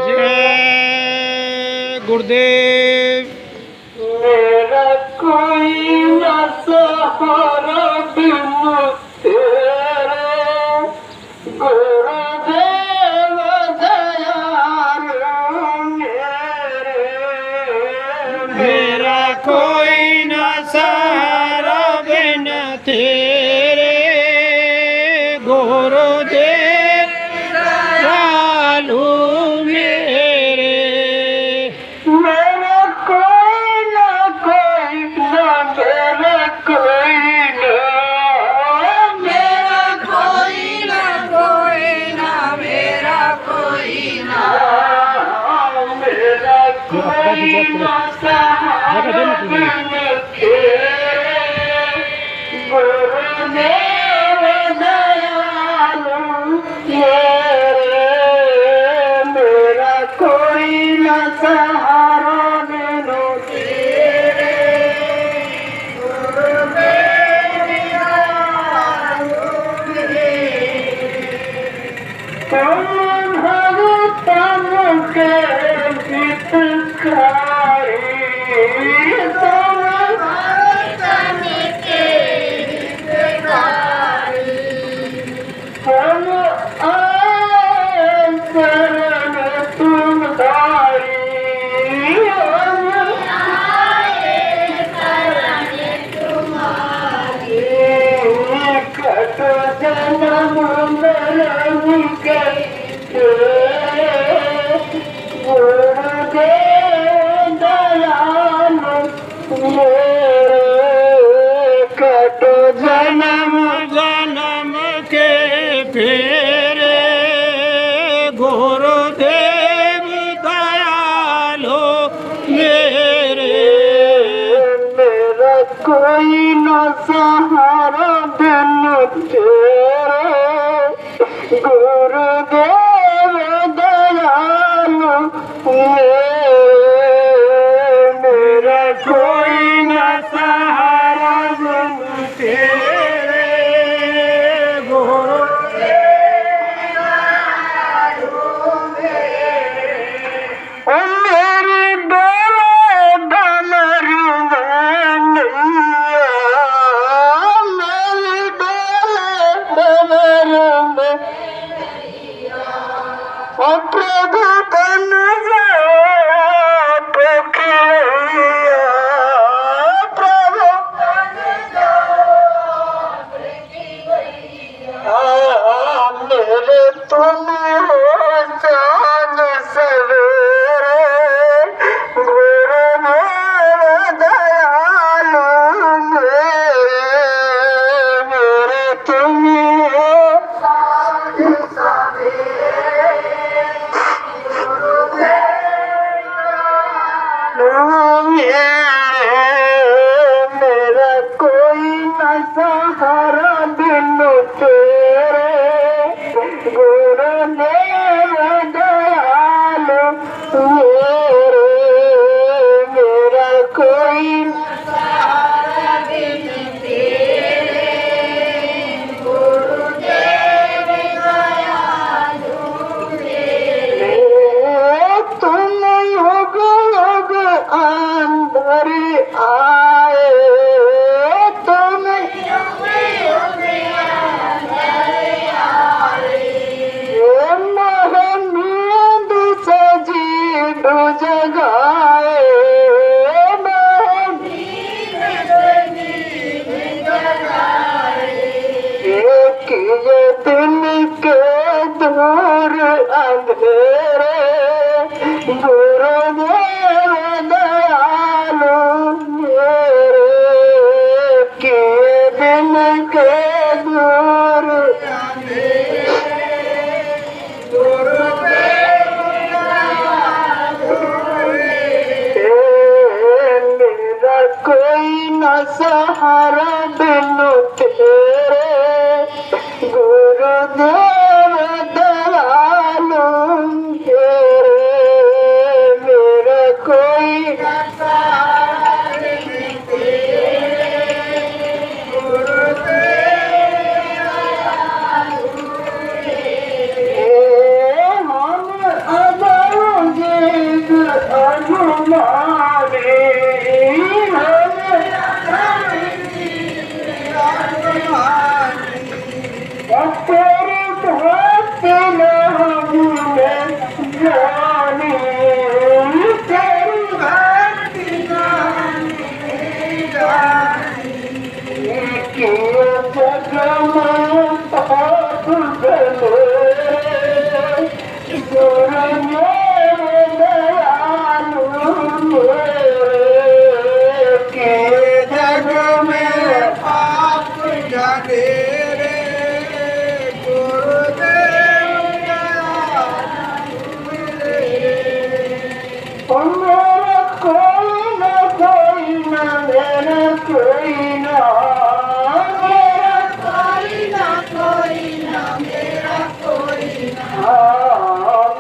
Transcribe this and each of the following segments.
जय गुरुदेव। मेरा कोई न सहारा बिनु तेरे, गुरुदेव दयालु मेरे। मेरा कोई न सहारा बिन तेरे, गुरुदेव दयालु मेरे। मेरा कोई न मेरा कोई न, मेरा कोई न मेरा कोई न, मेरा कोई न सहारा बिन तेरे, गुरुदेव दयालु मेरे। मेरा कोई न सहारा बिनु तेरे, गुरुदेव दयालु मेरे। तुम भगतन के हितकारी, तुम भगतन के हितकारी, तुम आए शरण तुम्हारी, हम आए शरण तुम्हारी। कट जन्म मरण के गुरुदेव दयालु मेरे। कट जन्म जन्म के फेरे, गुरुदेव दयालु मेरे। मेरा कोई न सहारा बिनु तेरे, गुरुदेव दयालु मेरे। मेरा कोई न सहारा बिनु तेरे, गुरुदेव दयालु मेरे। ओ मेरी डोले डमरू नैया, मेरी डोले डमरू नैया। ओ प्रभु बन जाओ पोखरिया, प्रभु बन जाओ पोखरिया। मेरे तुम हो चांद सवेरे, गुरुदेव दयालु मेरे। मेरे तुम हो चांद सवेरे, गुरुदेव दयालु मेरे। मेरा कोई न सहारा बिनु तेरे, गुरुदेव दयालु मेरे। मेरा कोई न सहारा बिनु तेरे, गुरुदेव दयालु मेरे। तुम युग युग अंदर आए, तुम युग युग अंदर आए। मोह नींद से जीव जगाए, मोह नींद से जीव जगाए। एक ये दिल के दूर अंधेरे, गुरुदेव दयालु मेरे। किए दिल के दूर अंधेरे, गुरुदेव दयालु मेरे। मेरा कोई न सहारा बिनु तेरे, गुरुदेव दयालु मेरे।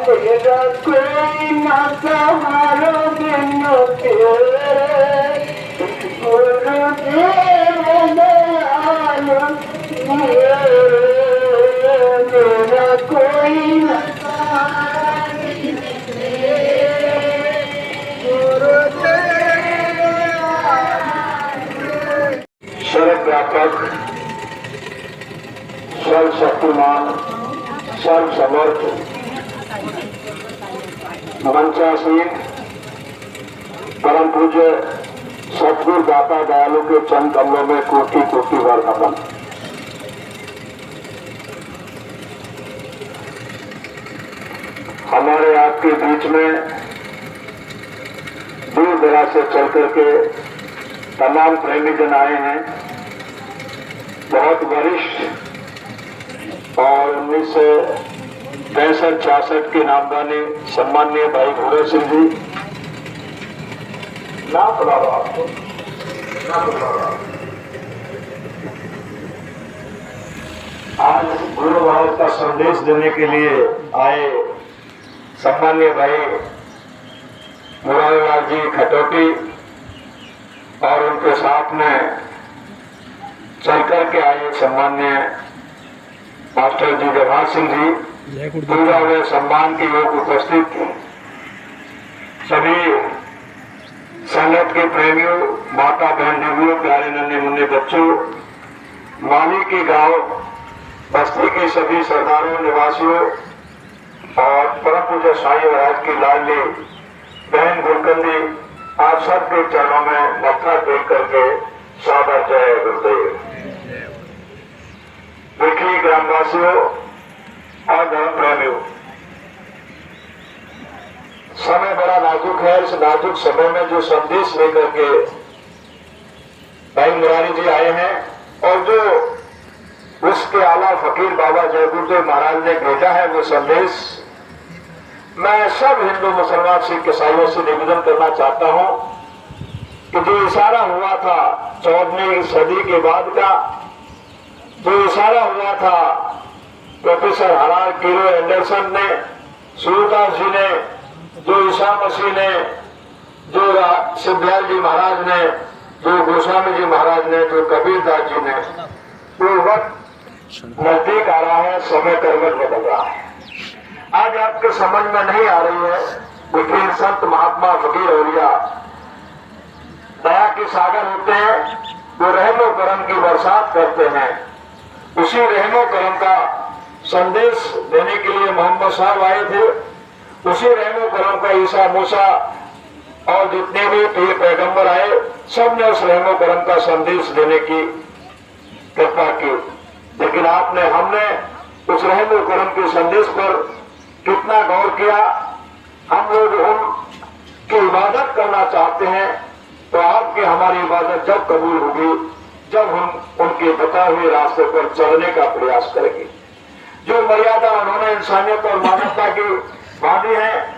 मेरा कोई न सहारा बिन तेरे, गुरुदेव दयाल मेरे, मेरा कोई न सहारा बिन तेरे, गुरुदेव सर्व व्यापक, सर्व शक्तिमान, सर्व समर्थ, मंचासीन परम पूज्य सतगुरु दाता दयालु के चंद कमलों में कोटि कोटि बार नमन। हमारे आपके बीच में दूर दराज से चल करके तमाम प्रेमी जन आए हैं। बहुत वरिष्ठ और 1965-66 के नामदानी सम्माननीय भाई भूरे सिंह जी, ना बुलाओ आपको, ना बुलाओ। आज गुरु महाराज का संदेश देने के लिए आए सम्माननीय भाई मुरारीलाल जी खटोटी और उनके साथ में चल करके आए सम्मान्य मास्टर जी जवाहर सिंह जी, पूरा हुए सम्मान के लोग उपस्थित सभी संगत के प्रेमियों, माता बहन देवियों, प्यारे नन्हे मुन्ने बच्चों, माली के गांव बस्ती के सभी सरदारों, निवासियों और परम पूज्य साईं महाराज की लाडली बहन गुलकंदी, आप सबके चरणों में मत्था टेक करके सादर जय गुरुदेव। देखिए ग्रामवासियों और धर्म प्रेमियों, समय बड़ा नाजुक है। इस नाजुक समय में जो संदेश लेकर के भाई मुरारी जी आए हैं और जो उसके आला फकीर बाबा जय गुरुदेव महाराज ने भेजा है वो संदेश, मैं सब हिंदू मुसलमान सिख ईसाइयों से निवेदन करना चाहता हूं कि जो इशारा हुआ था 14वीं सदी के बाद का, जो इशारा हुआ था प्रोफेसर हरार किरो एंडरसन ने, सूरदास जी ने, जो ईसा मसीह ने, जो सिद्धार्थ जी महाराज ने, जो गोस्वामी जी महाराज ने, जो कबीरदास जी ने, वो वक्त नजदीक आ रहा है, समय करवट बदल रहा है। आज आपके समझ में नहीं आ रही है, लेकिन संत महात्मा फकीर औलिया दया के सागर होते हैं, वो रहमो करम की बरसात करते हैं। उसी रहमो करम का संदेश देने के लिए मोहम्मद साहब आए थे। उसी रहमो करम का ईसा मूसा और जितने भी पीर पैगंबर आए, सब ने उस रहमो करम का संदेश देने की कृपा की। लेकिन हमने उस रहमो करम के संदेश पर कितना गौर किया। हम लोग उनकी इबादत करना चाहते हैं, तो आपकी हमारी इबादत जब कबूल होगी जब हम उनके बताए हुए रास्ते पर चलने का प्रयास करेंगे। जो मर्यादा उन्होंने इंसानियत और मानवता की बांधी है,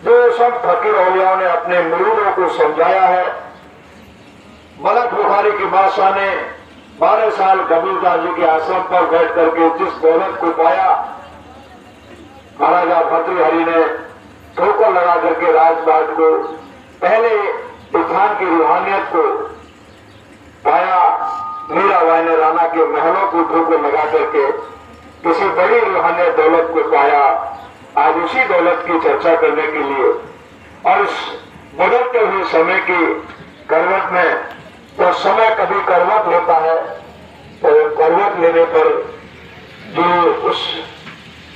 जो सब फकीर औलियाओं ने अपने मुरीदों को समझाया है। मलक बुखारी की बादशाह ने 12 साल कबीरदास जी के आश्रम पर बैठ करके जिस दौलत को पाया, महाराजा भर्तृहरि ने ठोकर लगा करके राजपाट को, पहले तूफान की रूहानियत को पाया। मीराबाई ने राणा के महलों को ठोकर लगा करके किसी बड़ी रूहानियत दौलत को पाया। आज उसी दौलत की चर्चा करने के लिए और इस बदलते हुए समय की करवट में, तो समय कभी करवट लेता है, तो करवट लेने पर जो उस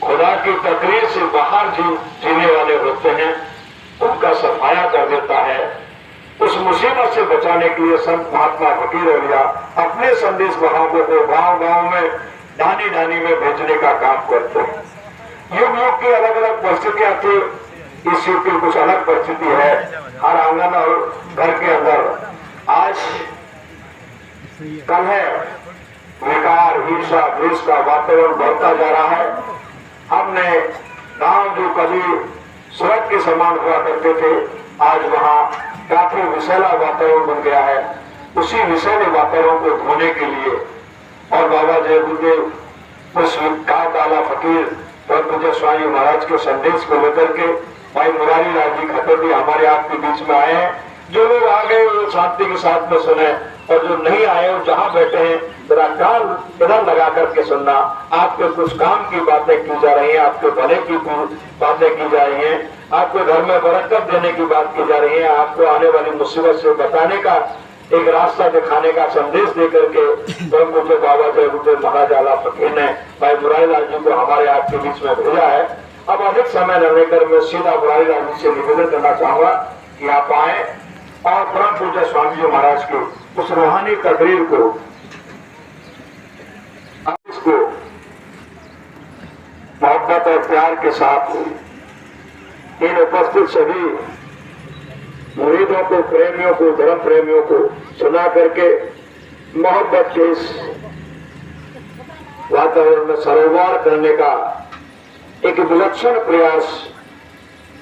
खुदा की तकरीर से बाहर जीने वाले होते हैं, उनका सफाया कर देता है। उस मुसीबत से बचाने के लिए संत महात्मा फकीर औलिया अपने संदेश वाहकों को गांव गांव में, ढानी ढानी में भेजने का काम करते हैं। युग युग की अलग अलग परिस्थितियां थी, इस युग की कुछ अलग परिस्थिति है हर आंगन और घर के अंदर। आज कल है विकार, ईर्षा, द्वेष का वातावरण बढ़ता जा रहा है। हमने गांव जो कभी स्वर्ग के समान हुआ करते थे, आज वहाँ काफी विषैला वातावरण बन गया है। उसी विषैले वातावरण को धोने के लिए और बाबा जय गुरुदेव उस काला फकीर और मुझे स्वामी महाराज के संदेश को लेकर के भाई मुरारी लाल जी खट्टर भी हमारे आपके बीच में आए हैं। जो लोग आ गए वो शांति के साथ में सुने, और जो नहीं आए वो जहाँ बैठे हैं जरा कान इधर लगा करके सुनना। आपके कुछ काम की बातें की जा रही हैं, आपके भले की बातें की जा रही हैं, आपके घर में बरकत देने की बात की जा रही है, आपको आने वाली मुसीबत से बचाने का एक रास्ता दिखाने का संदेश देकर के तो मुझे बाबा जय गुरुदेव महाराज आला फकीर ने भाई मुरारी लाल जी को हमारे आपके बीच में भेजा है। अब अधिक समय न लेकर मैं सीधा मुरारी लाल जी से निवेदन करना चाहूंगा कि आप आए और परम पूज्य स्वामी जी महाराज के उस रूहानी तकरीर को इसको मोहब्बत और प्यार के साथ इन उपस्थित सभी मुरीदों को, प्रेमियों को, धर्म प्रेमियों को सुना करके मोहब्बत के इस वातावरण में सरोवर करने का एक विलक्षण प्रयास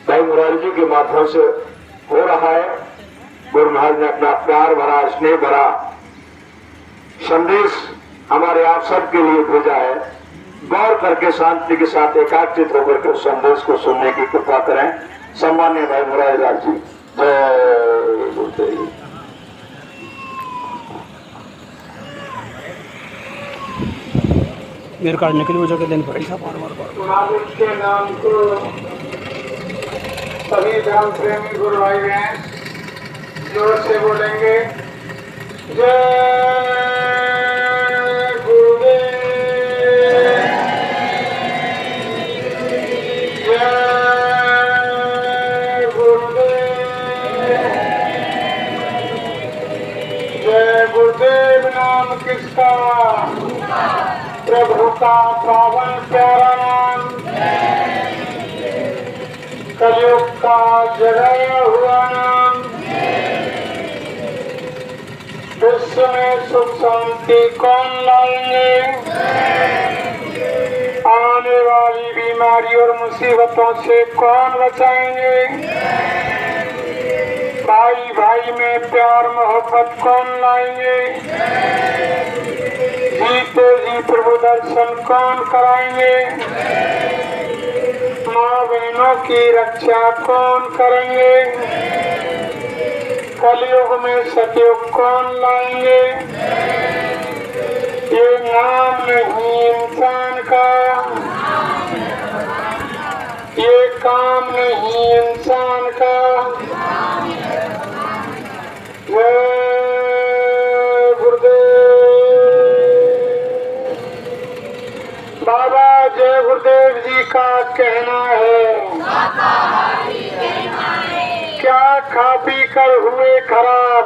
भाई मुरारी जी के माध्यम से हो रहा है। गुरु महाराज ने अपना प्यार भरा, स्नेह भरा संदेश हमारे आप सबके लिए भेजा है। गौर करके शांति के साथ एकाग्रचित होकर के उस संदेश को सुनने की कृपा करें। सम्मान्य भाई मुरारी लाल जी, जय गुरुदेव। मेरे काटने के लिए मुझे दिन पड़ेगी था बार। मालिक के नाम को सभी धर्म प्रेमी गुरु भाई बहन जोर से बोलेंगे, जय गुरुदेव, जय गुरुदेव, जय गुरुदेव। नाम किसका? प्रभु का पावन प्यारा नाम, कलयुग का जगाया हुआ नाम, विश्व में सुख शांति कौन लाएंगे? आने वाली बीमारी और मुसीबतों से कौन बचाएंगे? भाई भाई में प्यार मोहब्बत कौन लाएंगे? जीते जी प्रभु दर्शन कौन कराएंगे? माँ बहनों की रक्षा कौन करेंगे? कलयुग में सतयुग कौन लाएंगे? ये नाम नहीं इंसान का, ये काम नहीं इंसान का। जय बाबा जय गुरुदेव जी का कहना है, क्या खा पी कर हुए खराब,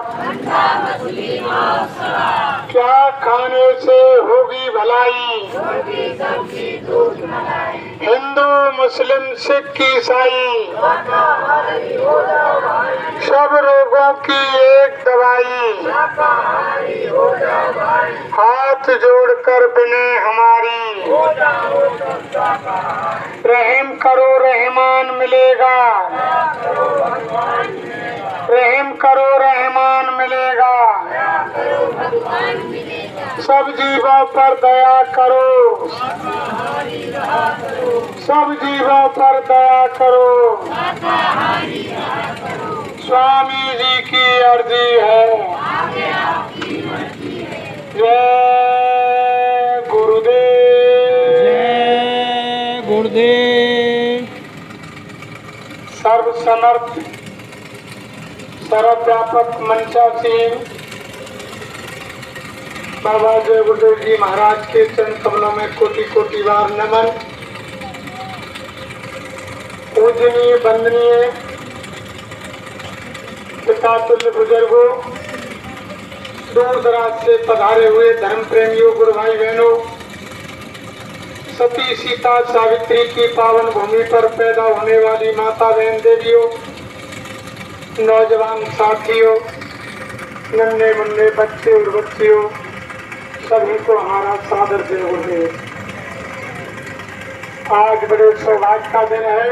क्या खाने से होगी भलाई? हिंदू मुस्लिम सिख ईसाई सब रोगों की एक दवाई, हाथ जोड़कर बिने हमारी, रहम करो रहमान मिलेगा, रहम करो रहमान मिलेगा, सब जीवों पर दया करो, सब जीवों पर दया करो, स्वामी जी की अर्जी है। जय गुरुदेव, जय गुरुदेव। सर्वसमर्थ सर्वव्यापक मंचासीन बाबा जय गुरुदेव जी महाराज के चरण कमलों में कोटि कोटि बार नमन। पूजनीय वंदनीय पिता तुल्य बुजुर्गों, दूर दराज से पधारे हुए धर्म प्रेमियों, गुरु भाई बहनों, सती सीता सावित्री की पावन भूमि पर पैदा होने वाली माता बहन देवियों, नौजवान साथियों, नन्हे मुन्ने बच्चे और बच्चियों, सभी को हमारा सादर जय गुरुदेव। आज बड़े सौभाग्य का दिन है।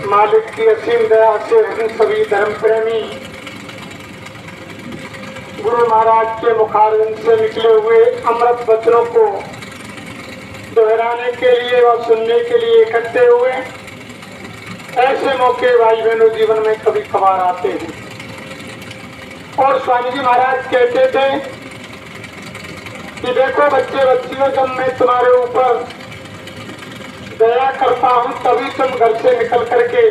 मालिक की असीम दया से हम सभी धर्म प्रेमी गुरु महाराज के मुखारविंद से निकले हुए अमृत वचनों को दोहराने के लिए और सुनने के लिए इकट्ठे हुए। ऐसे मौके भाई बहनों जीवन में कभी कभार आते हैं। और स्वामी जी महाराज कहते थे कि देखो बच्चे बच्चियों, जब मैं तुम्हारे ऊपर दया करता हूं तभी तुम घर से निकल करके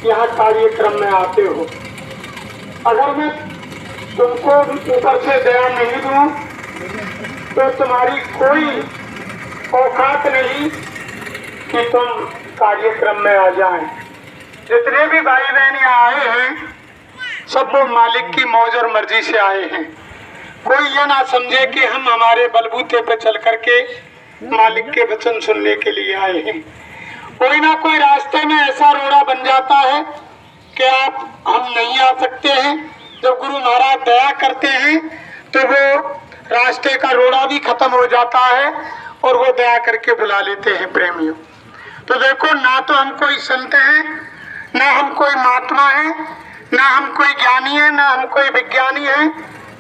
यहाँ कार्यक्रम में आते हो। अगर मैं तुमको ऊपर से दया नहीं दूं तो तुम्हारी कोई औकात नहीं कि तुम कार्यक्रम में आ जाएं। जितने भी भाई बहन यहाँ आए हैं सब वो मालिक की मौज और मर्जी से आए हैं। कोई ये ना समझे कि हम हमारे बलबूते पे चल करके मालिक के वचन सुनने के लिए आए हैं। कोई ना कोई रास्ते में ऐसा रोड़ा बन जाता है कि हम नहीं आ सकते हैं। जब गुरु महाराज दया करते हैं तो वो रास्ते का रोड़ा भी खत्म हो जाता है और वो दया करके बुला लेते हैं प्रेमियों। तो देखो, ना तो हम कोई संत हैं, ना हम कोई महात्मा है, ना हम कोई ज्ञानी है, ना हम कोई विज्ञानी है,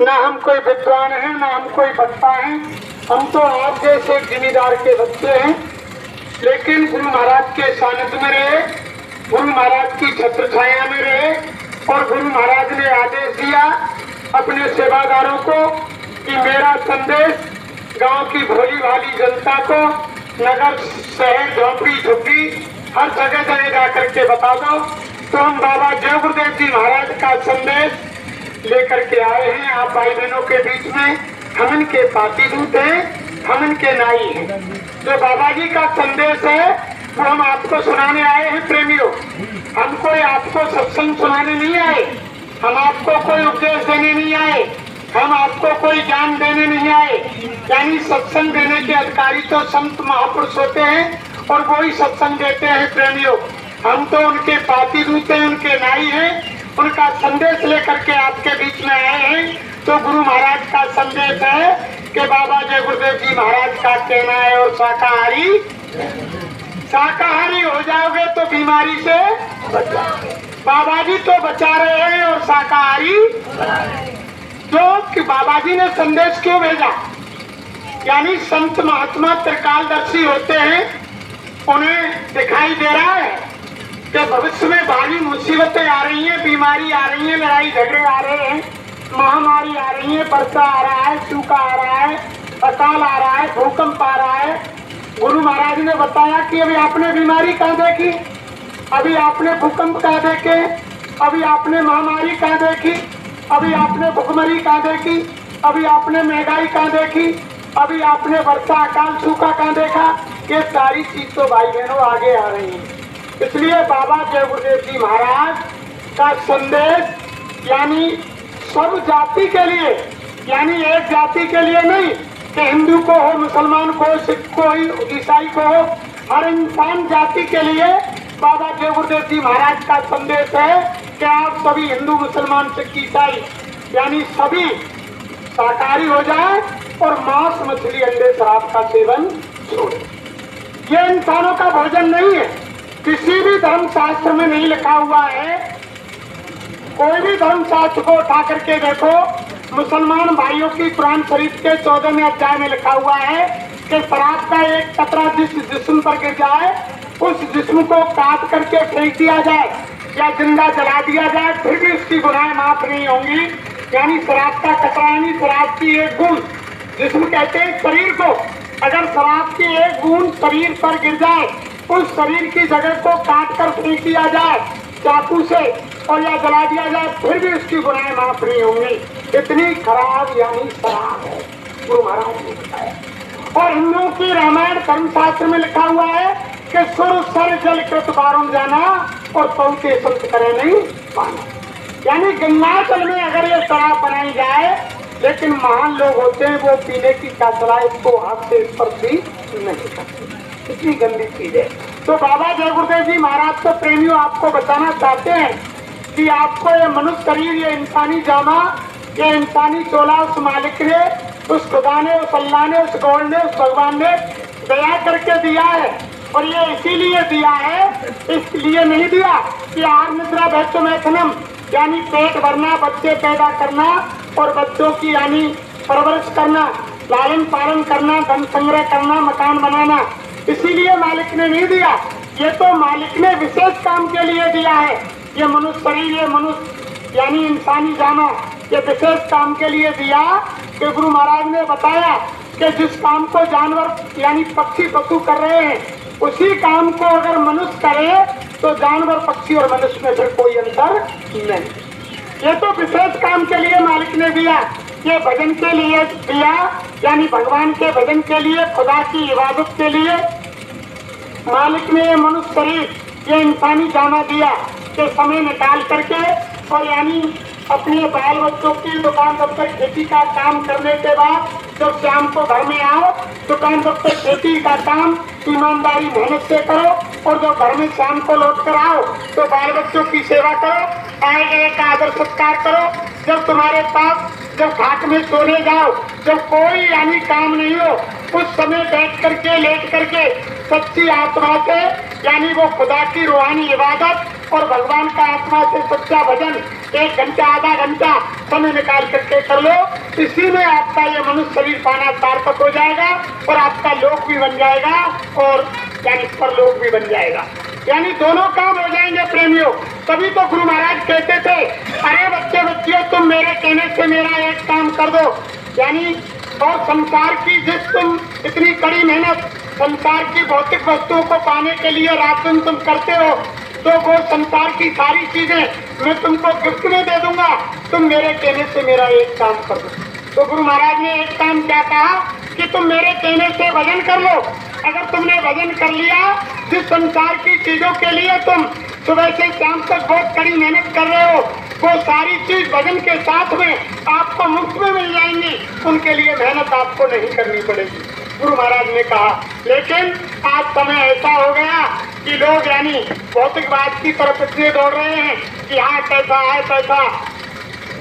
ना हम कोई विद्वान है, ना हम कोई वक्ता है। हम तो आप जैसे जिम्मेदार के बच्चे हैं। लेकिन गुरु महाराज के सानिध्य में रहे, गुरु महाराज की छत्र छाया में रहे और गुरु महाराज ने आदेश दिया अपने सेवादारों को कि मेरा संदेश गांव की भोली भाली जनता को, नगर शहर झोंपड़ी झुग्गी हर जगह जगह जा करके बता दो। तो हम बाबा जय गुरुदेव जी महाराज का संदेश लेकर के आए हैं आप भाई बहनों के बीच में। हम इनके पाती दूत हैं, हम इनके नाई हैं। जो बाबा जी का संदेश है वो हम आपको सुनाने आए हैं प्रेमियों। हम कोई आपको सत्संग सुनाने नहीं आए, हम आपको कोई उपदेश देने नहीं आए, हम आपको कोई ज्ञान देने नहीं आए। यानी सत्संग देने के अधिकारी तो संत महापुरुष होते हैं और वो ही सत्संग देते हैं प्रेमियों। हम तो उनके पाती दूत हैं, उनके नाई हैं, उनका संदेश लेकर के आपके बीच में आए हैं। तो गुरु महाराज का संदेश है कि बाबा जय गुरुदेव जी महाराज का कहना है और शाकाहारी हो जाओगे तो बीमारी से बाबा जी तो बचा रहे हैं और शाकाहारी क्यों? कि बाबा जी ने संदेश क्यों भेजा? यानी संत महात्मा त्रिकालदर्शी होते हैं, उन्हें दिखाई दे रहा है कि भविष्य में भारी मुसीबतें आ रही हैं, बीमारी आ रही है, लड़ाई झगड़े आ रहे हैं, महामारी आ रही है, वर्षा आ रहा है, सूखा आ रहा है, अकाल आ रहा है, भूकंप आ रहा है। गुरु महाराज ने बताया कि अभी आपने बीमारी कहाँ देखी, अभी आपने भूकंप कहाँ देखे, अभी आपने महामारी कहाँ देखी, अभी आपने भुखमरी कहाँ देखी, अभी आपने महंगाई कहाँ देखी, अभी आपने वर्षा अकाल सूखा कहाँ देखा। ये सारी चीज तो भाई बहनों आगे आ रही है। इसलिए बाबा जय गुरुदेव जी महाराज का संदेश यानी सब जाति के लिए, यानी एक जाति के लिए नहीं कि हिंदू को हो, मुसलमान को हो, सिख को हो, ईसाई को हो, हर इंसान जाति के लिए बाबा जय गुरुदेव जी महाराज का संदेश है कि आप सभी हिंदू मुसलमान सिख ईसाई यानी सभी शाकाहारी हो जाए और मांस मछली अंडे शराब का सेवन छोड़े। ये इंसानों का भोजन नहीं है, किसी भी धर्म शास्त्र में नहीं लिखा हुआ है। कोई भी धर्म शास्त्र को उठा करके देखो, मुसलमान भाइयों की कुरान शरीफ के 14वें अध्याय में लिखा हुआ है कि शराब का एक कतरा जिस जिस्म पर गिर जाए उस जिस्म को काट करके फेंक दिया जाए या जिंदा जला दिया जाए, फिर भी उसकी गुनाहें माफ नहीं होंगी। यानी शराब का कतरा यानी शराब की एक बूंद, जिस्म कहते हैं शरीर को, अगर शराब की एक बूंद शरीर पर गिर जाए, उस शरीर की जगह को काट कर फेंक दिया जाए चाकू से और या जला दिया जाए, फिर भी उसकी गुनाहें माफ नहीं होंगी। इतनी खराब यानी शराब है, गुरु महाराज ने बताया। और हिंदुओं की रामायण धर्मशास्त्र में लिखा हुआ है कि सुर सर जल कृत बारुण जाना और पौते संत करे नहीं पाना। यानी गंगा जल में अगर ये शराब बनाई जाए, लेकिन महान लोग होते हैं वो पीने की क्या सलाह इसको हाथ से स्पर्श भी नहीं करते, इतनी गंदी चीज है। तो बाबा जय गुरुदेव जी महाराज तो प्रेमियों आपको बताना चाहते हैं कि आपको ये मनुष्य शरीर, ये इंसानी जामा, ये इंसानी चोला उस मालिक ने, उस खुदा ने, उस अल्लाह ने, उस गॉड ने, उस भगवान ने दया करके दिया है। और ये इसीलिए दिया है, इसलिए नहीं दिया कि आहार निद्रा भैक्ष मैथुनम यानी पेट भरना, बच्चे पैदा करना और बच्चों की यानी परवरिश करना, लालन पालन करना, धन संग्रह करना, मकान बनाना, इसीलिए मालिक ने नहीं दिया। ये तो मालिक ने विशेष काम के लिए दिया है। ये मनुष्य शरीर, ये मनुष्य यानी इंसानी जाना, ये विशेष काम के लिए दिया कि गुरु महाराज ने बताया कि जिस काम को जानवर यानी पक्षी पशु कर रहे हैं, उसी काम को अगर मनुष्य करे तो जानवर पक्षी और मनुष्य में फिर कोई अंतर नहीं। ये तो विशेष काम के लिए मालिक ने दिया। ये भजन के लिए दिया, यानी भगवान के भजन के लिए, खुदा की इबादत के लिए मालिक ने ये मनुष्य शरीर, ये इंसानी जाना दिया कि समय निकाल करके और यानी अपने बाल बच्चों की दुकान जब तक खेती का काम करने के बाद जब शाम को घर में आओ, दुकान जब तक खेती का काम ईमानदारी मेहनत से करो, और जब घर में शाम को लौट कर आओ तो बाल बच्चों की सेवा करो, आए गए का आदर सत्कार करो। जब तुम्हारे पास जब घाट में सोने जाओ, जब कोई यानी काम नहीं हो, उस समय बैठ करके लेट करके सच्ची आत्मा से यानी वो खुदा की रूहानी इबादत और भगवान का आत्मा से सच्चा भजन 1 घंटा आधा घंटा समय निकाल करके कर लो। इसी में आपका ये मनुष्य शरीर पाना सार्थक हो जाएगा और आपका लोक भी बन जाएगा और यानी परलोक भी बन जाएगा, यानी दोनों काम हो जाएंगे प्रेमियों। तभी तो गुरु महाराज कहते थे, अरे बच्चे बच्चियों तुम मेरे कहने से मेरा एक काम कर दो, यानी और संसार की जिस तुम इतनी कड़ी मेहनत संसार की भौतिक वस्तुओं को पाने के लिए रात दिन तुम करते हो, तो वो संसार की सारी चीजें मैं तुमको गिफ्ट में दे दूंगा, तुम मेरे कहने से मेरा एक काम कर दो। तो गुरु महाराज ने एक काम क्या कहा कि तुम मेरे कहने से भजन कर लो। अगर तुमने भजन कर लिया, जिस संसार की चीजों के लिए तुम सुबह से शाम तक बहुत कड़ी मेहनत कर रहे हो, वो सारी चीज भजन के साथ में आपको मुफ्त में मिल जाएंगी, उनके लिए मेहनत आपको नहीं करनी पड़ेगी, गुरु महाराज ने कहा। लेकिन आज समय ऐसा हो गया कि लोग यानी भौतिकवाद की तरफ इतने दौड़ रहे हैं कि हाँ पैसा है पैसा,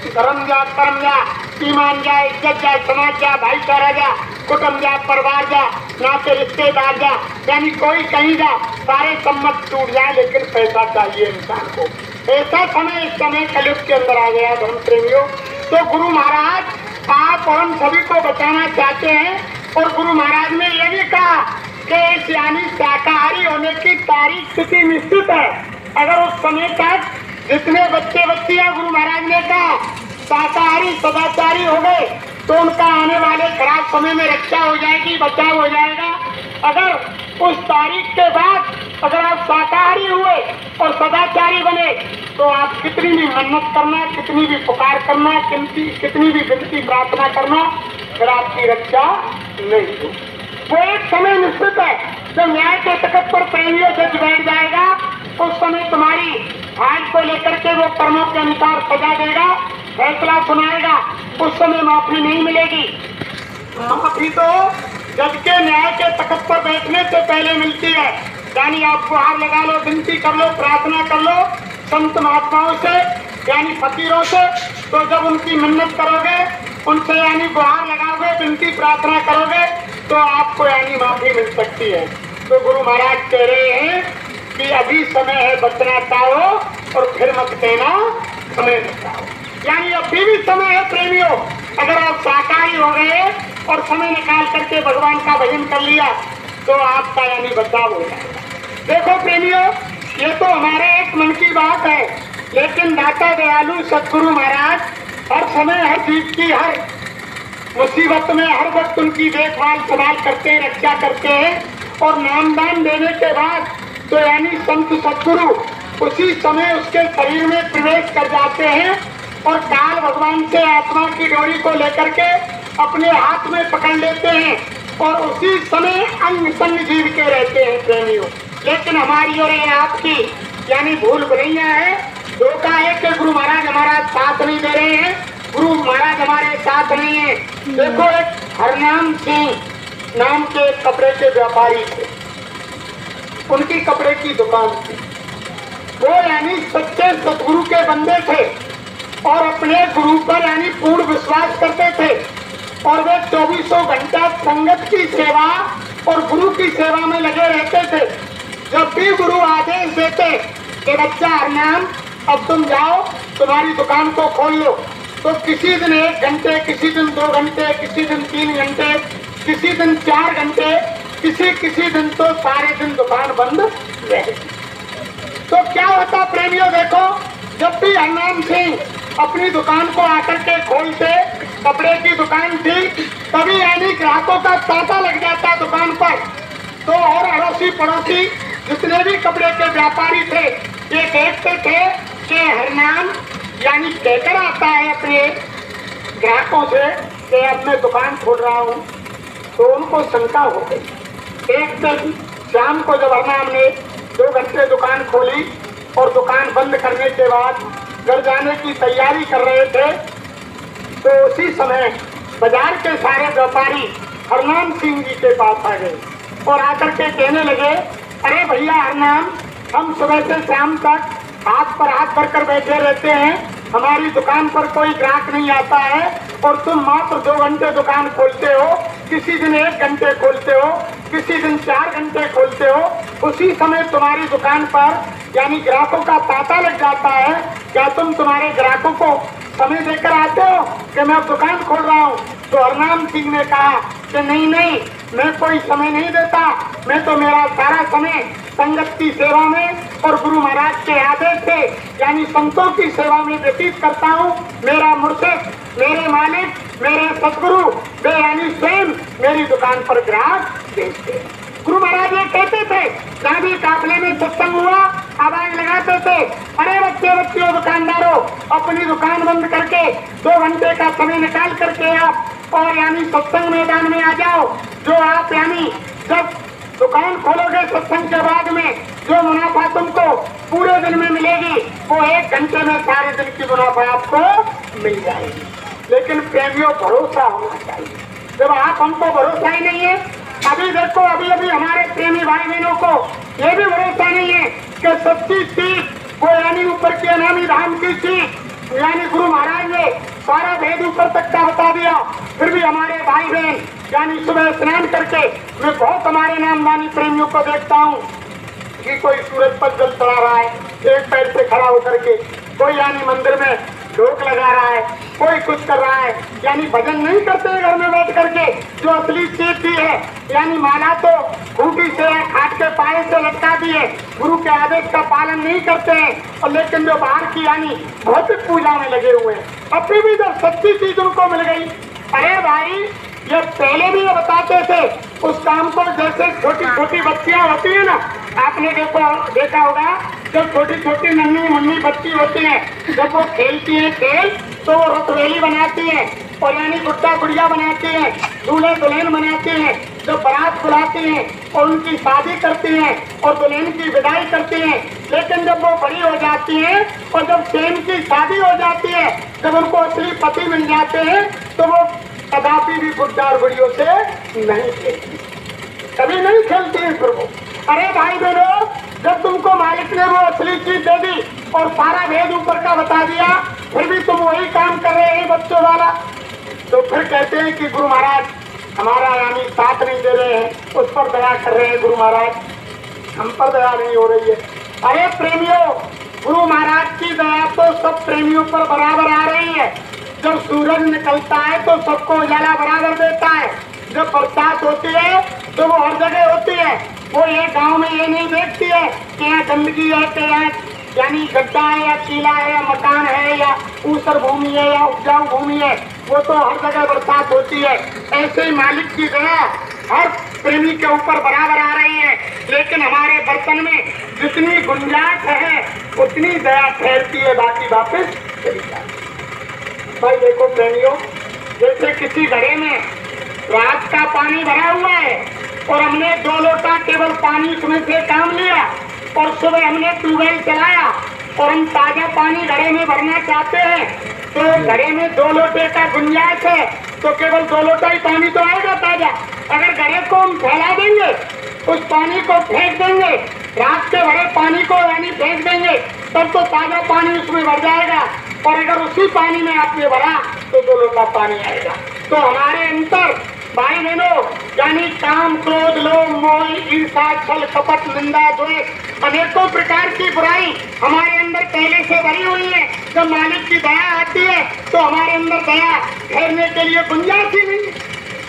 धर्म जा, कर्म जा, ईमान जा, इज्जत जा, समाज जा, भाईचारा जा, कुटुंब जा, परिवार जा, नाते रिश्तेदार जा, यानी कोई कहीं जा, सारे सम्मत टूट जाए, लेकिन पैसा चाहिए इंसान को। ऐसा समय इस समय कलयुग के अंदर आ गया धर्म प्रेमियों। तो गुरु महाराज आप और हम सभी को बचाना चाहते हैं, और गुरु महाराज ने यह भी कहा कि इस यानी शाकाहारी होने की तारीख स्थिति निश्चित है। अगर उस समय तक जितने बच्चे बच्चियां गुरु महाराज ने कहा शाकाहारी सदाचारी हो गए, तो उनका आने वाले खराब समय में रक्षा हो जाएगी, बचाव हो जाएगा। अगर उस तारीख के बाद अगर आप शाकाहारी हुए और सदाचारी बने, तो आप कितनी भी मन्नत करना, कितनी भी पुकार करना, कितनी भी विनती प्रार्थना करना, फिर आपकी रक्षा नहीं हो। वो एक समय निश्चित है जब न्याय के तख्त पर प्रेमियों जज बैठ जाएगा, उस समय तुम्हारी हाल को लेकर के वो कर्मों के अनुसार सजा देगा, फैसला सुनाएगा, उस समय माफी नहीं मिलेगी। माफी तो जज के न्याय के तख्त पर बैठने से पहले मिलती है, यानी आप गुहार लगा लो, विनती कर लो, प्रार्थना कर लो संत महात्माओं से, यानी फकीरों से। तो जब उनकी मन्नत करोगे, उनसे यानी गुहार लगाओगे, विनती प्रार्थना करोगे, तो आपको यानी माफी मिल सकती है। तो गुरु महाराज कह रहे हैं कि अभी समय है बचना चाहो और फिर मत कहना समय निकालो, यानी अभी भी समय है प्रेमियों। अगर आप शाकाहारी हो गए और समय निकाल करके भगवान का भजन कर लिया, तो आपका यानी बचाव हो जाएगा। देखो प्रेमियों, ये तो हमारे एक मन की बात है, लेकिन दाता दयालु सतगुरु महाराज हर समय हर जीव की हर मुसीबत में हर वक्त उनकी देखभाल संभाल करते हैं, रक्षा करते हैं। और नामदान देने के बाद तो यानी संत सतगुरु उसी समय उसके शरीर में प्रवेश कर जाते हैं और काल भगवान से आत्मा की डोरी को लेकर के अपने हाथ में पकड़ लेते हैं और उसी समय अंग संग जीव के रहते हैं प्रेमियों। लेकिन हमारी और ये आपकी यानी भूल भुलैया है, धोखा है कि गुरु महाराज हमारा साथ नहीं दे रहे हैं, गुरु महाराज हमारे साथ नहीं है। देखो एक हरनाम सिंह नाम के कपड़े के व्यापारी थे, उनकी कपड़े की दुकान थी। वो यानी सच्चे सतगुरु के बंदे थे और अपने गुरु पर यानी पूर्ण विश्वास करते थे और वे 24 घंटा संगत की सेवा और गुरु की सेवा में लगे रहते थे। जब भी गुरु आदेश देते कि बच्चा हरनाम अब तुम जाओ तुम्हारी दुकान को खोल लो, तो किसी दिन 1 घंटे, किसी दिन 2 घंटे, किसी दिन 3 घंटे, किसी दिन 4 घंटे, किसी दिन तो सारे दिन दुकान बंद रहेगी। तो क्या होता प्रेमियों, देखो जब भी हरनाम सिंह अपनी दुकान को आकर के खोलते, कपड़े की दुकान थी, तभी यानी ग्राहकों का तांता लग जाता दुकान पर। तो और अड़ोसी पड़ोसी जितने भी कपड़े के व्यापारी थे ये देखते थे कि हरनाम यानी कहकर आता है अपने ग्राहकों से कि अब मैं दुकान खोल रहा हूँ। तो उनको शंका हो गई। एक दिन शाम को जब हरनाम ने 2 घंटे दुकान खोली और दुकान बंद करने के बाद घर जाने की तैयारी कर रहे थे, तो उसी समय बाजार के सारे व्यापारी हरनाम सिंह जी के पास आ गए और आकर के कहने लगे, अरे भैया हरनाम, हम सुबह से शाम तक हाथ पर हाथ भरकर बैठे रहते हैं, हमारी दुकान पर कोई ग्राहक नहीं आता है और तुम मात्र 2 घंटे दुकान खोलते हो, किसी दिन 1 घंटे खोलते हो, किसी दिन 4 घंटे खोलते हो। उसी समय तुम्हारी दुकान पर यानी ग्राहकों का तांता लग जाता है। क्या तुम तुम्हारे ग्राहकों को समय देकर आते हो कि मैं अब दुकान खोल रहा हूँ? तो हरनाम सिंह ने कहा कि नहीं नहीं, मैं कोई समय नहीं देता, मैं तो मेरा सारा समय संगत की सेवा में और गुरु महाराज के आदेश से यानी संतों की सेवा में व्यतीत करता हूँ। मेरा मुर्शिद, मेरे मालिक, मेरे सदगुरु वे यानी स्वयं मेरी दुकान पर ग्राहक भेजते हैं। गुरु महाराज ये कहते थे, जहाँ भी काफले में सत्संग हुआ आवाज लगाते थे, अरे बच्चों दुकानदारों, अपनी दुकान बंद करके 2 घंटे का समय निकाल करके आप और यानी सत्संग मैदान में आ जाओ। जो आप यानी जब दुकान खोलोगे सत्संग के बाद में जो मुनाफा तुमको पूरे दिन में मिलेगी, वो 1 घंटे में सारे दिन की मुनाफा आपको मिल जाएगी। लेकिन प्रेमियों, भरोसा होना चाहिए। जब आप हमको भरोसा ही नहीं है, अभी देखो अभी हमारे प्रेमी भाई बहनों को ये भी भरोसा नहीं है कि सच्ची चीज वो यानी ऊपर की अनामी धाम की चीज यानी गुरु महाराज ने सारा भेद ऊपर तक का बता दिया। फिर भी हमारे भाई बहन यानी सुबह स्नान करके, मैं बहुत हमारे नामदानी प्रेमियों को देखता हूँ कि कोई सूरज पर जल चढ़ा रहा है एक पैर से खड़ा होकर के, कोई यानी मंदिर में ढोक लगा रहा है, कोई कुछ कर रहा है, यानी भजन नहीं करते घर में बैठ करके। जो असली चीज भी है यानी माला तो खूंटी से खाट के पाए से लटका दी है, गुरु के आदेश का पालन नहीं करते हैं। और लेकिन जो बाहर की यानी भौतिक पूजा में लगे हुए हैं, अभी भी जब सच्ची चीज उनको मिल गई, अरे भाई ये पहले भी ये बताते थे उस काम को, जैसे छोटी छोटी बच्चियां होती है ना, आपने देखा होगा जब छोटी छोटी नन्ही मुन्नी बच्ची होती है, जब वो खेलती है खेल तो वो रतवेली बनाती है और यानी गुड्डा गुड़िया बनाती है, दूल्हे दुल्हन बनाती है, जब बारात बुलाती है और उनकी शादी करती है और दुल्हन की विदाई करती है। लेकिन जब वो बड़ी हो जाती है और जब प्रेम की शादी हो जाती है, जब उनको असली पति मिल जाते हैं, तो वो कदापि भी गुड्डा और गुड़ियों से नहीं खेलती, कभी नहीं खेलती है फिर वो। अरे भाई बहनों, जब तुमको मालिक ने वो असली चीज दे दी और सारा भेद ऊपर का बता दिया, फिर भी तुम वही काम कर रहे हैं बच्चों वाला, तो फिर कहते हैं कि गुरु महाराज हमारा यानी साथ नहीं दे रहे हैं, उस पर दया कर रहे हैं गुरु महाराज, हम पर दया नहीं हो रही है। अरे प्रेमियों, गुरु महाराज की दया तो सब प्रेमियों पर बराबर आ रही है। जब सूरज निकलता है तो सबको उजाला बराबर देता है, जब बरसात होती है तो वो हर जगह होती है। वो ये गांव में ये नहीं देखती है कि यहाँ गंदगी है, कि यहाँ यानी गड्ढा है या कीला है या मकान है या ऊसर भूमि है या उपजाऊ भूमि है, वो तो हर जगह बरसात होती है। ऐसे ही मालिक की दया हर प्रेमी के ऊपर बराबर आ रही है। लेकिन हमारे बर्तन में जितनी गुंजाइश है उतनी दया ठहरती है, बाकी वापस चली जाती है। भाई देखो प्रेमियों, जैसे किसी घड़े में रात का पानी भरा हुआ है और हमने 2 लोटा केवल पानी उसमें से काम लिया और सुबह हमने ट्यूबवेल चलाया और हम ताजा पानी घड़े में भरना चाहते हैं, तो घड़े में 2 लोटे का गुंजाइश है तो केवल 2 लोटा ही पानी तो आएगा ताजा। अगर घड़े को हम फैला देंगे, उस पानी को फेंक देंगे, रात के भरे पानी को यानी फेंक देंगे, तब तो ताजा पानी उसमें भर जाएगा। और अगर उसी पानी में आपने भरा तो 2 लोटा पानी आएगा। तो हमारे अंतर भाई बहनों यानी काम, क्रोध, लोभ, मोह, ईर्ष्या, छल, कपट, निंदा, द्वेष, अनेकों प्रकार की बुराई हमारे अंदर अंदर पहले से भरी हुई है। जब मालिक की दया आती है तो हमारे अंदर दया ठहरने के लिए गुंजाइश ही नहीं।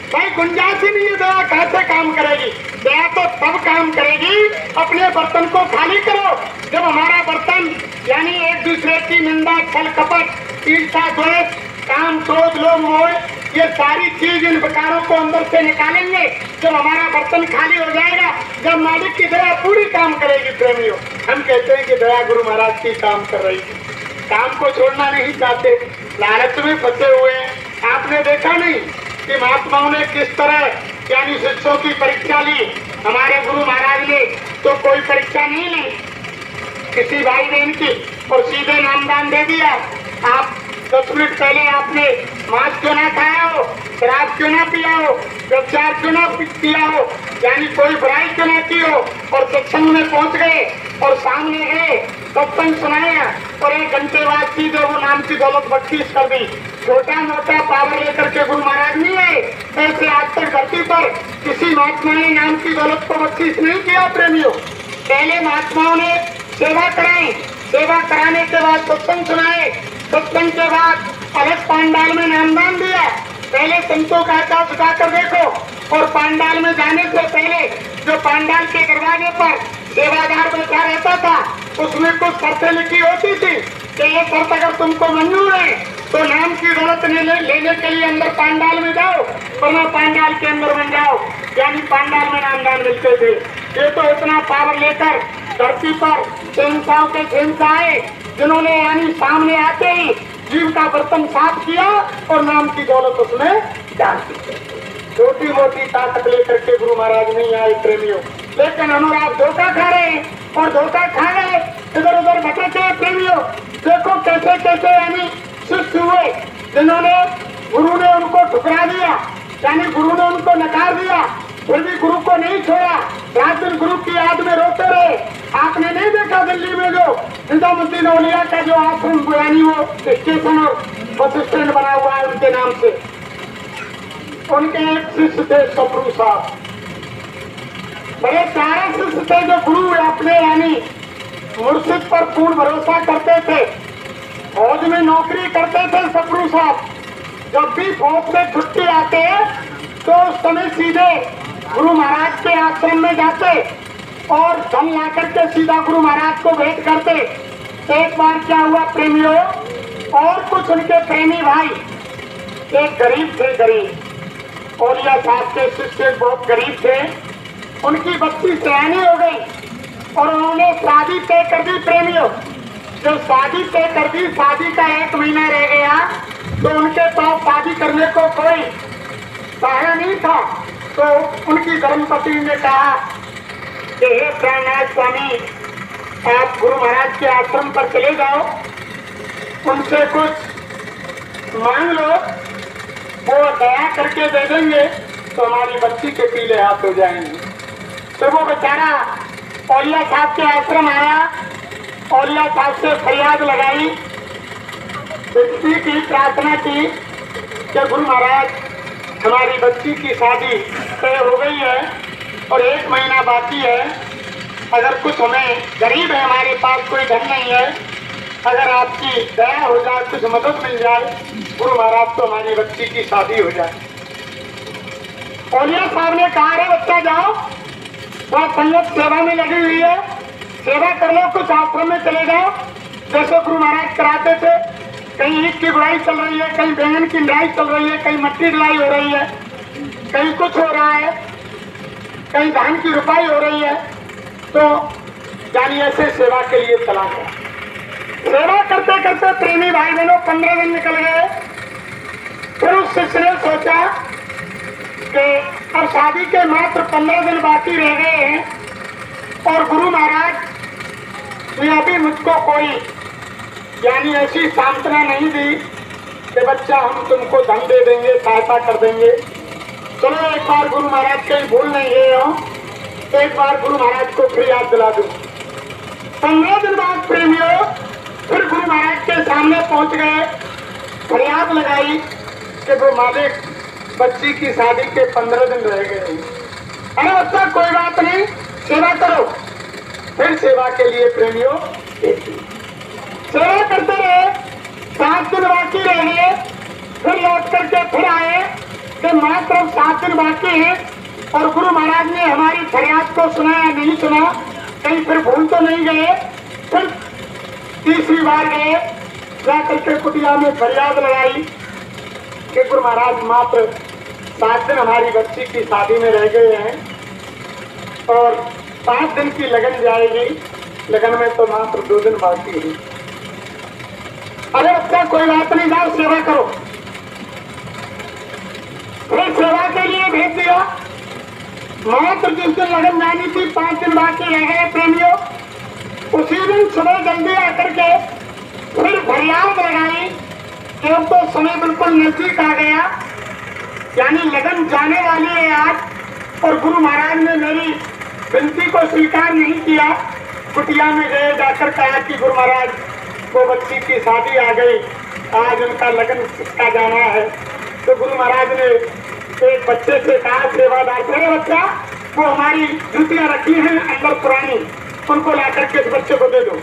भाई गुंजाइश ही नहीं है, दया कैसे काम करेगी? दया तो तब काम करेगी अपने बर्तन को खाली करो, जब हमारा बर्तन यानी एक दूसरे की निंदा, छल कपट, ईर्ष्या, द्वेष, काम, क्रोध, लोभ, मोह, ये सारी चीज इन विकारों को अंदर से निकालेंगे। जब हमारा बर्तन खाली हो जाएगा, जब मालिक की दया पूरी काम करेगी। प्रेमियों, हम कहते हैं कि दया गुरु महाराज की काम कर रही है, काम को छोड़ना नहीं चाहते, लालच में फंसे हुए हैं। आपने देखा नहीं कि महात्माओं ने किस तरह यानी शिष्यों की परीक्षा ली? हमारे गुरु महाराज ने तो कोई परीक्षा नहीं ली किसी भाई बहन की, और सीधे नामदान दे दिया। आप 10 मिनट पहले आपने मांस क्यों ना खाया हो, शराब क्यों ना पिया हो, व्यभिचार क्यों ना किया हो, यानी कोई बुराई क्यों ना की हो, और सत्संग में पहुंच गए और सामने गए, सत्संग सुनाया और 1 घंटे बाद सीधे वो नाम की दौलत बख्शीश कर दी। छोटा मोटा पावर लेकर के गुरु महाराज नहीं है। ऐसे आज तक धरती पर किसी महात्मा ने नाम की दौलत को बख्शीश नहीं किया। प्रेमियों, पहले महात्माओं ने सेवा कराई, सेवा कराने के बाद सत्संग सुनाए, सत्संग के बाद अलग पांडाल में नामदान दिया। पहले संतों का हाथ उठाकर देखो, और पांडाल में जाने से पहले जो पांडाल के दरवाजे पर सेवादार बैठा रहता था, उसमें कुछ शर्तें लिखी होती थी कि ये शर्त अगर तुमको मंजूर है तो नाम की दौलत लेने के लिए अंदर पांडाल में जाओ, वरना पांडाल के अंदर बन जाओ। यानी पांडाल में नामदान मिलते थे। ये तो इतना पावर लेकर धरती पर शहंशाहों के शहंशाह आए, जिन्होंने यानी सामने आते ही जीव का बर्तन साफ किया और नाम की दौलत उसमें डाल दी। छोटी मोटी ताकत लेकर के गुरु महाराज नहीं आए। प्रेमियों, लेकिन अनुराग धोखा खा रहे हैं, और धोखा खा गए, इधर उधर भटकते हैं। प्रेमियों, देखो कैसे कैसे यानी शिष्य हुए, जिन्होंने गुरु ने उनको ठुकरा दिया, यानी गुरु ने उनको नकार दिया, फिर भी गुरु को नहीं छोड़ा। रात दिन गुरु की याद में रोते रहे। आपने नहीं देखा दिल्ली में जो निजामुद्दीन औलिया का जो आश्रम यानी वो स्टेशन और बस स्टैंड बना हुआ है उनके नाम से, उनके एक शिष्य थे सप्रू साहब, बड़े प्यारे शिष्य थे जो गुरु अपने यानी मुर्शिद पर पूर्ण भरोसा करते थे। फौज में नौकरी करते थे सप्रू साहब। जब भी फौज से छुट्टी आते तो उस समय सीधे गुरु महाराज के आश्रम में जाते और धन ला करके सीधा गुरु महाराज को भेंट करते। एक बार क्या हुआ प्रेमियों, और कुछ उनके प्रेमी भाई एक गरीब थे, गरीब औलिया साहब के शिष्य बहुत गरीब थे। उनकी बच्ची सयानी हो गई और उन्होंने शादी तय कर दी। प्रेमियों, जब शादी तय कर दी, शादी का 1 महीना रह गया तो उनके पास शादी करने को कोई सहारा नहीं था। तो उनकी धर्मपत्नी ने कहा कि हे प्राणनाथ स्वामी, आप गुरु महाराज के आश्रम पर चले जाओ, उनसे कुछ मांग लो, वो दया करके दे देंगे तो हमारी बच्ची के पीले हाथ हो जाएंगे। तो वो बेचारा औलिया साहब के आश्रम आया, औलिया साहब से फरियाद लगाई, विनती की, प्रार्थना की कि गुरु महाराज हमारी बच्ची की शादी तय हो गई है और 1 महीना बाकी है। अगर कुछ हमें गरीब है, हमारे पास कोई धन नहीं है, अगर आपकी दया हो जाए, कुछ मदद मिल जाए, गुरु महाराज तो हमारी बच्ची की शादी हो जाए। औलिया साहब ने कहा, अरे बच्चा जाओ, वह संगत सेवा में लगी हुई है, सेवा कर लो, कुछ आश्रम में चले जाओ जैसे गुरु महाराज कराते थे। कहीं ईट की बुराई चल रही है, कहीं बैंगन की लड़ाई चल रही है, कहीं मट्टी ढलाई हो रही है, कहीं कुछ हो रहा है, कहीं धान की रुपाई हो रही है। तो यानी ऐसे सेवा के लिए चला गया। सेवा करते करते प्रेमी भाई बहनों 15 दिन निकल गए। फिर उस शिष्य ने सोचा कि अब शादी के मात्र 15 दिन बाकी रह गए हैं और गुरु महाराज ने अभी मुझको कोई यानी ऐसी सांत्वना नहीं दी कि बच्चा हम तुमको धन दे देंगे, सहायता कर देंगे, चलो एक बार गुरु महाराज कहीं भूल नहीं गए हो, तो एक बार गुरु महाराज को फिर याद दिला दूं। 15 दिन बाद प्रेमियों फिर गुरु महाराज के सामने पहुंच गए, फरियाद लगाई कि वो मालिक बच्ची की शादी के 15 दिन रह गए। अरे बच्चा कोई बात नहीं, सेवा करो। फिर सेवा के लिए प्रेमियों सेवा करते रहे। 7 दिन बाकी रह गए, फिर लौट करके फिर आए कि मात्र 7 दिन बाकी है और गुरु महाराज ने हमारी फरियाद को सुना या नहीं सुना, कहीं फिर भूल तो नहीं गए। फिर तीसरी बार गए, जाकर के कुटिया में फरियाद लगाई कि गुरु महाराज मात्र 7 दिन हमारी बच्ची की शादी में रह गए हैं और 5 दिन की लगन जाएगी, लगन में तो मात्र 2 दिन बाकी है। अरे बच्चा कोई बात नहीं, जाओ सेवा करो। फिर सेवा के लिए भेज दिया। मात्र जिस दिन लगन जानी थी 5 दिन बाकी रह गए प्रेमियों, उसी दिन सुबह जल्दी आकर के फिर फरियाद लगाई कि अब तो समय बिल्कुल नजदीक आ गया, यानी लगन जाने वाली है आज और गुरु महाराज ने मेरी विनती को स्वीकार नहीं किया। कुटिया में गए, जाकर कहा कि गुरु महाराज वो बच्ची की शादी आ गई, आज उनका लगन किसका जाना है। तो गुरु महाराज ने एक बच्चे से कहा, सेवादार से, बच्चा वो हमारी जूतियां रखी हैं अंदर पुरानी, उनको ला करके इस बच्चे को दे दो।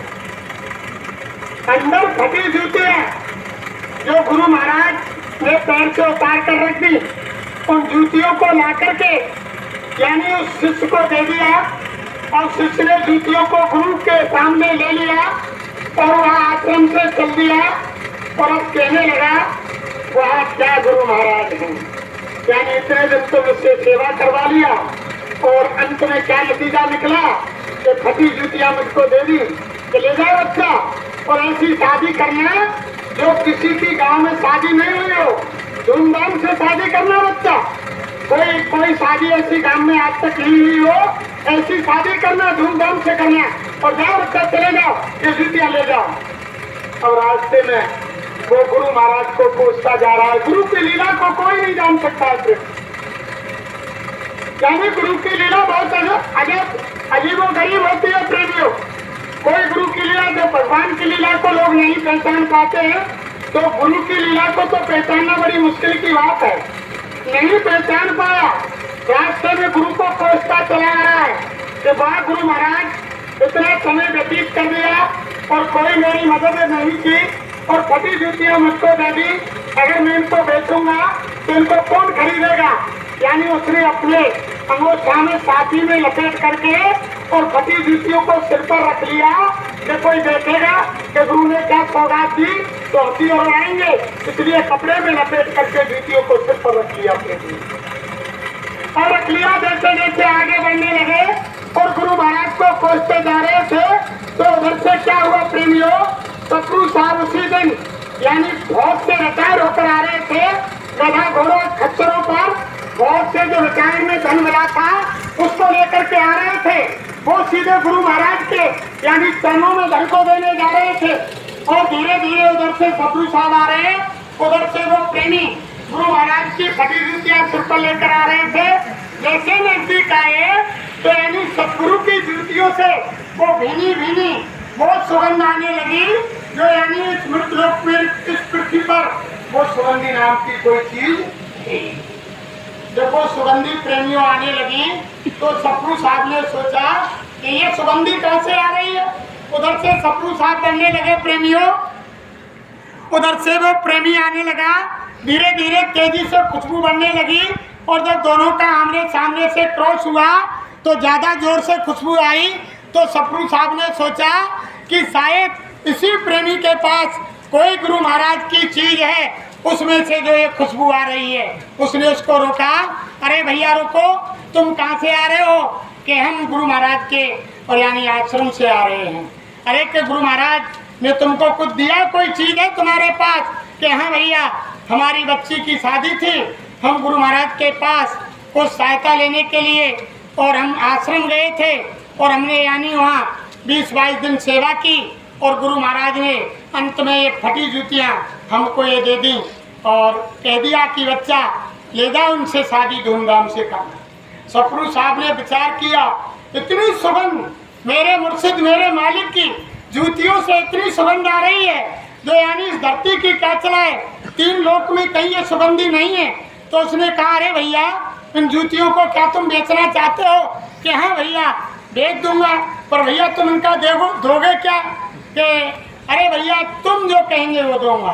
अंदर फटी जूतियां जो गुरु महाराज ने पैर से उतार कर रख दी, उन जूतियों को ला करके यानी उस शिष्य को दे दिया और शिष्य ने जूतियों को गुरु के सामने ले लिया और वह आश्रम से चल दिया और अब कहने लगा, वह क्या गुरु महाराज हैं, यानी इतने दिन तो मुझसे सेवा करवा लिया और अंत में क्या नतीजा निकला कि फटी जूतियां मुझको दे दी कि ले जाओ बच्चा। और ऐसी शादी करना जो किसी की गांव में शादी नहीं हुई हो, धूमधाम से शादी करना बच्चा। कोई शादी ऐसी गांव में आज तक नहीं हुई हो, ऐसी शादी करना, धूमधाम से करना। और जाओ बच्चा, चले जाओ, ये जूतियां ले जाओ। और रास्ते में वो गुरु महाराज को पूछता जा रहा है। गुरु की लीला को कोई नहीं जान सकता है, यानी गुरु की लीला बहुत अजीबो गरीब होती है प्रेमियों। कोई गुरु की लीला, जो भगवान की लीला को लोग नहीं पहचान पाते हैं, तो गुरु की लीला को तो पहचानना बड़ी मुश्किल की बात है। नहीं पहचान पाया, रास्ते में गुरु को कोसता चला आ रहा है कि वाह गुरु महाराज, इतना समय व्यतीत कर दिया और कोई मेरी मदद नहीं की और फटी जूतियां मुझको दे दी, अगर मैं इनको बेचूंगा तो इनको कौन खरीदेगा। यानी उसने अपने अंगोछा में छाती में लपेट करके और फटी जूतियों को सिर पर रख लिया कि कोई देखेगा कि गुरु ने क्या सौगात दी तो हंसी और आएंगे, इसलिए कपड़े में लपेट करके जूतियों को सिर पर रख लिया अपने और रख लिया। जैसे जैसे आगे बढ़ने लगे और गुरु महाराज को कोसते जा रहे थे, तो उधर से क्या हुआ प्रेमियों, सतगुरु साहब उसी दिन यानी फौज से रिटायर होकर आ रहे थे, गधा घोड़ों खच्चरों पर फौज से जो रिटायर में धन मिला था उसको लेकर के आ रहे थे। वो सीधे गुरु महाराज के यानी चरणों में धन को देने जा रहे थे और धीरे धीरे उधर से सतगुरु साहब आ रहे, उधर से वो प्रेमी गुरु महाराज की फटी जूतियां सिर पर लेकर आ रहे थे। जैसे नजदीक आए तो यानी सतगुरु की जूतियों से वो भीनी भीनी बहुत सुगंध आने लगी, जो यानी इस मृतलोक में इस पृथ्वी पर वो सुगंधी नाम की कोई चीज नहीं। जब वो सुगंधी प्रेमियों आने लगी तो सतगुरु साहब ने सोचा कि ये सुगंधी कैसे आ रही है। उधर से सतगुरु साहब बनने लगे प्रेमियों, उधर से वो प्रेमी आने लगा, धीरे धीरे तेजी से खुशबू बढ़ने लगी और जब दोनों का आमने सामने से क्रॉस हुआ तो ज्यादा जोर से खुशबू आई। तो सतगुरु साहब ने सोचा कि शायद इसी प्रेमी के पास कोई गुरु महाराज की चीज है, उसमें से जो ये खुशबू आ रही है। उसने उसको रोका, अरे भैया रुको, तुम कहाँ से आ रहे हो? कि हम गुरु महाराज के और यानी आश्रम से आ रहे हैं। अरे कि गुरु महाराज ने तुमको कुछ दिया, कोई चीज है तुम्हारे पास? कि हाँ भैया, हमारी बच्ची की शादी थी, हम गुरु महाराज के पास कुछ सहायता लेने के लिए और हम आश्रम गए थे और हमने यानी वहाँ 20-22 दिन सेवा की और गुरु महाराज ने अंत में ये फटी जूतियाँ हमको ये दे दी और कह दिया कि बच्चा ले जाओ, उनसे शादी धूमधाम से करना। सतगुरु साहब ने विचार किया, इतनी सुगंध मेरे मुर्शिद मेरे मालिक की जूतियों से इतनी सुगंध आ रही है जो यानी इस धरती की क्या चला है, 3 लोक में कहीं ये सुगंधी नहीं है। तो उसने कहा, अरे भैया, इन जूतियों को क्या तुम बेचना चाहते हो? कि हाँ भैया बेच दूंगा, पर भैया तुम इनका दोगे क्या? कि अरे भैया तुम जो कहेंगे वो दूंगा।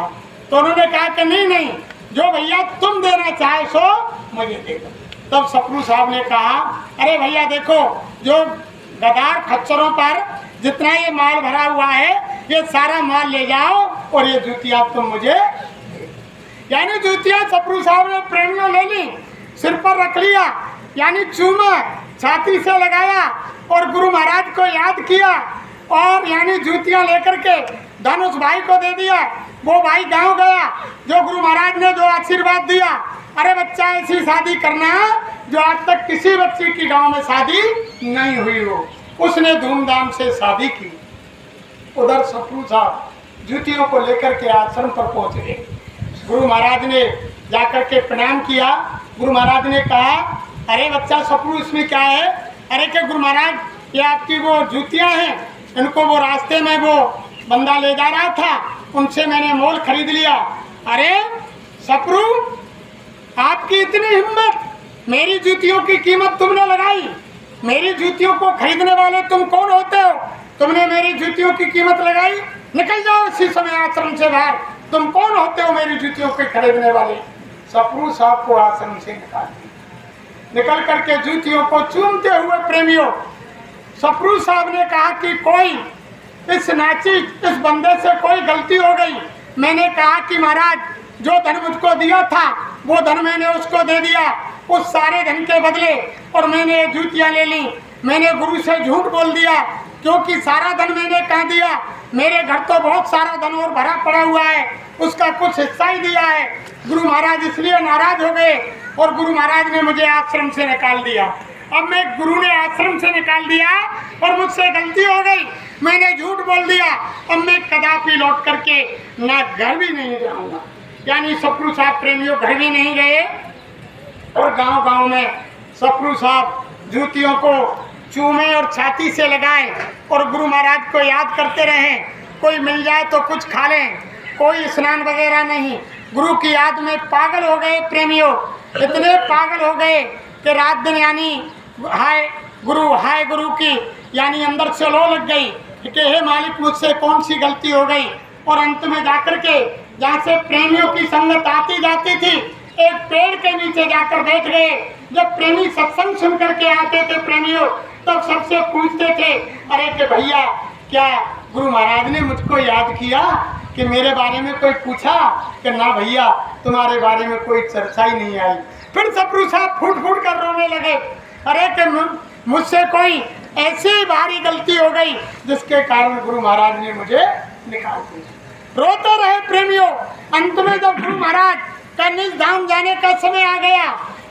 तो उन्होंने कहा कि नहीं नहीं, जो भैया तुम देना चाहे सो मुझे दे दो। तब सपरू साहब ने कहा अरे भैया देखो, जो गदार खच्चरों पर जितना ये माल भरा हुआ है ये सारा माल ले जाओ और ये जूतियां तुम मुझे। यानी जूतियां सपरू साहब ने प्रेमियों ले ली, सिर पर रख लिया, यानी चूमा, छाती से लगाया और गुरु महाराज को याद किया और यानी जूतियां लेकर के धन उस भाई को दे दिया। वो भाई गांव गया, जो गुरु महाराज ने जो आशीर्वाद दिया, अरे बच्चा ऐसी शादी करना जो आज तक किसी बच्चे की गांव में शादी नहीं हुई हो। उसने धूमधाम से शादी की। उधर सपरू साहब जूतियों को लेकर के आश्रम पर पहुंच गए। गुरु महाराज ने जाकर के प्रणाम किया। गुरु महाराज ने कहा अरे बच्चा सपरू इसमें क्या है? अरे क्या गुरु महाराज ये आपकी वो जूतियां हैं, इनको वो रास्ते में वो बंदा ले जा रहा था, उनसे मैंने मोल खरीद लिया। अरे सपरू आपकी इतनी हिम्मत, मेरी जूतियों की कीमत तुमने लगाई, मेरी जूतियों को खरीदने वाले तुम कौन होते हो? तुमने मेरी जूतियों की कीमत लगाई, निकल जाओ इसी समय आश्रम से बाहर। तुम कौन होते हो मेरी जूतियों को खरीदने वाले? सपरू साहब को आश्रम से निकल करके जूतियों को चूमते हुए प्रेमियों, सपरू साहब ने कहा कि कोई इस नाची इस बंदे से कोई गलती हो गई। मैंने कहा कि महाराज जो धन मुझको दिया था वो धन मैंने उसको दे दिया, उस सारे धन के बदले, और मैंने जूतियां ले ली। मैंने गुरु से झूठ बोल दिया क्योंकि सारा धन मैंने कहा दिया, मेरे घर तो बहुत सारा धन और भरा पड़ा हुआ है, उसका कुछ हिस्सा ही दिया है। गुरु महाराज इसलिए नाराज हो गए और गुरु महाराज ने मुझे आश्रम से निकाल दिया। अब मैं गुरु ने आश्रम से निकाल दिया और मुझसे गलती हो गई, मैंने झूठ बोल दिया। अब मैं कदापि लौट करके ना घर भी नहीं जाऊंगा। यानी सपरू साहब प्रेमियों घर भी नहीं गए और गांव-गांव में सपरू साहब जूतियों को चूमे और छाती से लगाए और गुरु महाराज को याद करते रहे। कोई मिल जाए तो कुछ खा लें, कोई स्नान वगैरह नहीं। गुरु की याद में पागल हो गए प्रेमियों, इतने पागल हो गए कि रात दिन यानी हाय गुरु की यानी अंदर से लो लग गई कि हे मालिक मुझसे कौन सी गलती हो गई। और अंत में जाकर के जहाँ से प्रेमियों की संगत आती जाती थी, एक पेड़ के नीचे जाकर बैठ गए। जब प्रेमी सत्संग सुन करके आते थे प्रेमियों, तब सबसे पूछते थे अरे कि भैया क्या गुरु महाराज ने मुझको याद किया कि मेरे बारे में कोई पूछा? कि ना भैया तुम्हारे बारे में कोई चर्चा ही नहीं आई। फिर सपरू साहब फूट फूट कर रोने लगे, अरे कि मुझसे कोई ऐसी भारी गलती हो गई जिसके कारण गुरु महाराज ने मुझे निकाल दिया। रोते रहे प्रेमियों। अंत में जब गुरु महाराज का निज धाम जाने का समय आ गया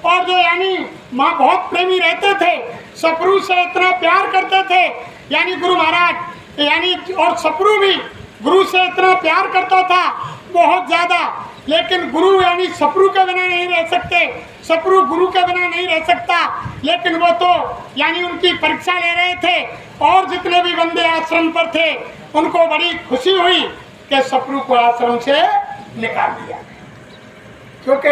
और जो यानी माँ बहुत प्रेमी रहते थे, सपरू से इतना प्यार करते थे, यानी गुरु महाराज यानी और सपरू भी गुरु से इतना प्यार करता था बहुत ज़्यादा। लेकिन गुरु यानी सपरू के बिना नहीं रह सकते, सपरू गुरु के बिना नहीं रह सकता। लेकिन वो तो यानी उनकी परीक्षा ले रहे थे और जितने भी बंदे आश्रम पर थे उनको बड़ी खुशी हुई कि सपरू को आश्रम से निकाल दिया, क्योंकि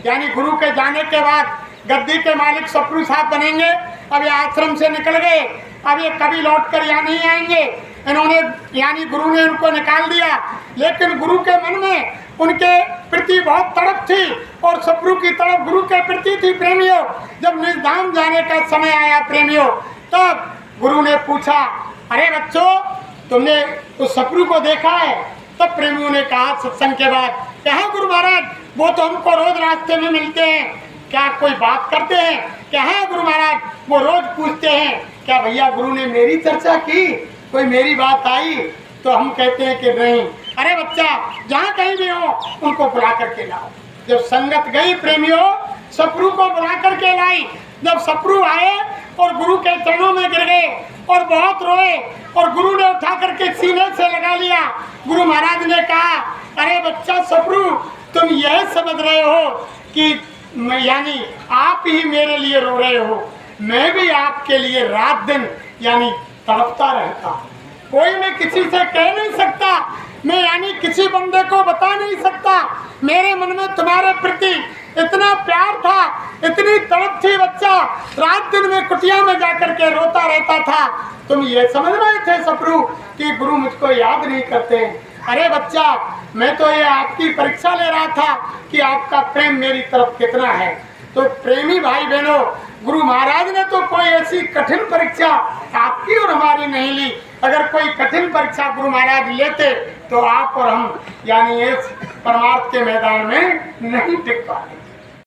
यानी गुरु के जाने के बाद गद्दी के मालिक सपरू साहब बनेंगे। अब ये आश्रम से निकल गए, अब ये कभी लौट कर यहाँ नहीं आएंगे। इन्होंने यानी गुरु ने उनको निकाल दिया, लेकिन गुरु के मन में उनके प्रति बहुत तड़प थी और सपरू की तड़प गुरु के प्रति थी प्रेमियों। जब निजधाम जाने का समय आया प्रेमियों, तब गुरु ने पूछा अरे बच्चों तुमने उस सपरू को देखा है? तब प्रेमियों ने कहा सत्संग के बाद, कहा गुरु महाराज वो तो हमको रोज रास्ते में मिलते हैं, क्या कोई बात करते हैं? क्या है गुरु महाराज वो रोज पूछते हैं, क्या भैया गुरु ने मेरी चर्चा की, कोई मेरी बात आई? तो हम कहते हैं कि नहीं। अरे बच्चा जहाँ कहीं भी हो उनको बुला करके लाओ। जब संगत गई प्रेमियों, सपरू को बुला करके लाई। जब सपरू आए और गुरु के चरणों में गिर गए और बहुत रोए और गुरु ने उठा करके सीने से लगा लिया। गुरु महाराज ने कहा अरे बच्चा सपरू तुम यह समझ रहे हो कि यानी आप ही मेरे लिए रो रहे हो, मैं भी आपके लिए रात दिन यानी तड़पता रहता हूँ। कोई मैं किसी से कह नहीं सकता, मैं यानी किसी बंदे को बता नहीं सकता, मेरे मन में तुम्हारे प्रति इतना प्यार था, इतनी तड़प थी, बच्चा रात दिन में कुटिया में जाकर के रोता रहता था। तुम ये समझ रहे थे सपरू कि गुरु मुझको याद नहीं करते? अरे बच्चा, मैं तो ये आपकी परीक्षा ले रहा था कि आपका प्रेम मेरी तरफ कितना है। तो प्रेमी भाई बहनों, गुरु महाराज ने तो कोई ऐसी कठिन परीक्षा आपकी और हमारी नहीं ली। अगर कोई कठिन परीक्षा गुरु महाराज लेते तो आप और हम यानी इस परमार्थ के मैदान में नहीं टिक पाते।